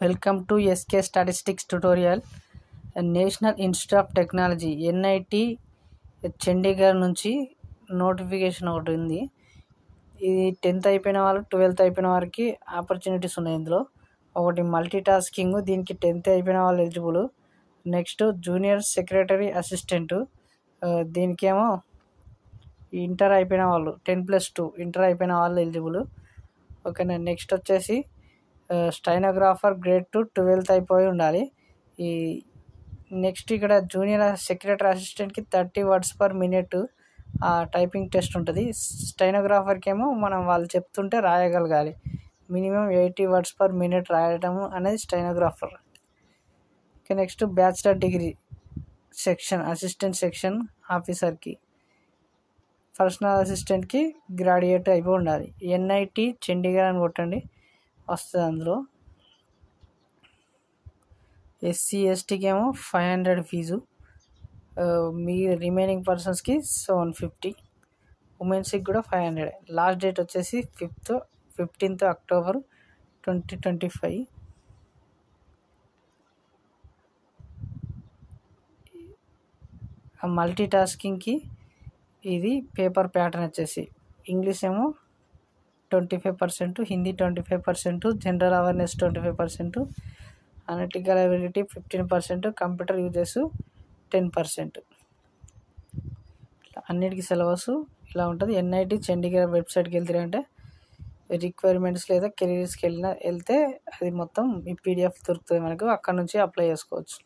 Welcome to SK statistics tutorial. National Institute of Technology NIT Chandigarh నుంచి notification ఒకటి ఉంది. ఇది 10th అయిపోయిన వాళ్ళు 12th అయిపోయిన వారికి ఆపర్చునిటీస్ ఉన్నాయి. ఇందులో ఒకటి మల్టీ టాస్కింగ్, దీనికి 10th అయిపోయిన వాళ్ళు eligible. Next junior secretary assistant, దీనికేమో ఇంటర్ అయిపోయిన వాళ్ళు 10+2 ఇంటర్ అయిపోయిన వాళ్ళు ఎలిజిబుల్. ఓకేనా. నెక్స్ట్ వచ్చేసి స్టైనోగ్రాఫర్ గ్రేడ్ 2 12th అయిపోయి ఉండాలి. ఈ నెక్స్ట్ ఇక్కడ జూనియర్ సెక్రటరీ అసిస్టెంట్కి 30 words per minute typing test ఉంటుంది. స్టైనోగ్రాఫర్కి ఏమో మనం వాళ్ళు చెప్తుంటే రాయగలగాలి. మినిమం 80 words per minute రాయడం అనేది stenographer. Next bachelor degree section assistant section ఆఫీసర్కి, పర్సనల్ అసిస్టెంట్కి గ్రాడ్యుయేట్ అయిపోయి ఉండాలి. ఎన్ఐటి చండీగఢ్ అని కొట్టండి, వస్తుంది. అందులో ఎస్సీ ఎస్టీకి ఏమో 500 ఫీజు, మీ రిమైనింగ్ పర్సన్స్కి 750, ఉమెన్స్కి కూడా 500. లాస్ట్ డేట్ వచ్చేసి 15th October 2025. మల్టీ టాస్కింగ్కి ఇది పేపర్ ప్యాటర్న్ వచ్చేసి ఇంగ్లీష్ ఏమో 25%, Hindi 25%, general awareness 25%, analytical ability 15%, computer uses 10%. అన్నిటికీ సిలబస్ ఇలా ఉంటుంది. ఎన్ఐటి చండీగఢ్ వెబ్సైట్కి వెళ్తారంటే రిక్వైర్మెంట్స్ లేదా కెరీర్స్కి వెళ్తే అది మొత్తం ఈ పీడిఎఫ్ దొరుకుతుంది మనకు, అక్కడ నుంచి అప్లై చేసుకోవచ్చు.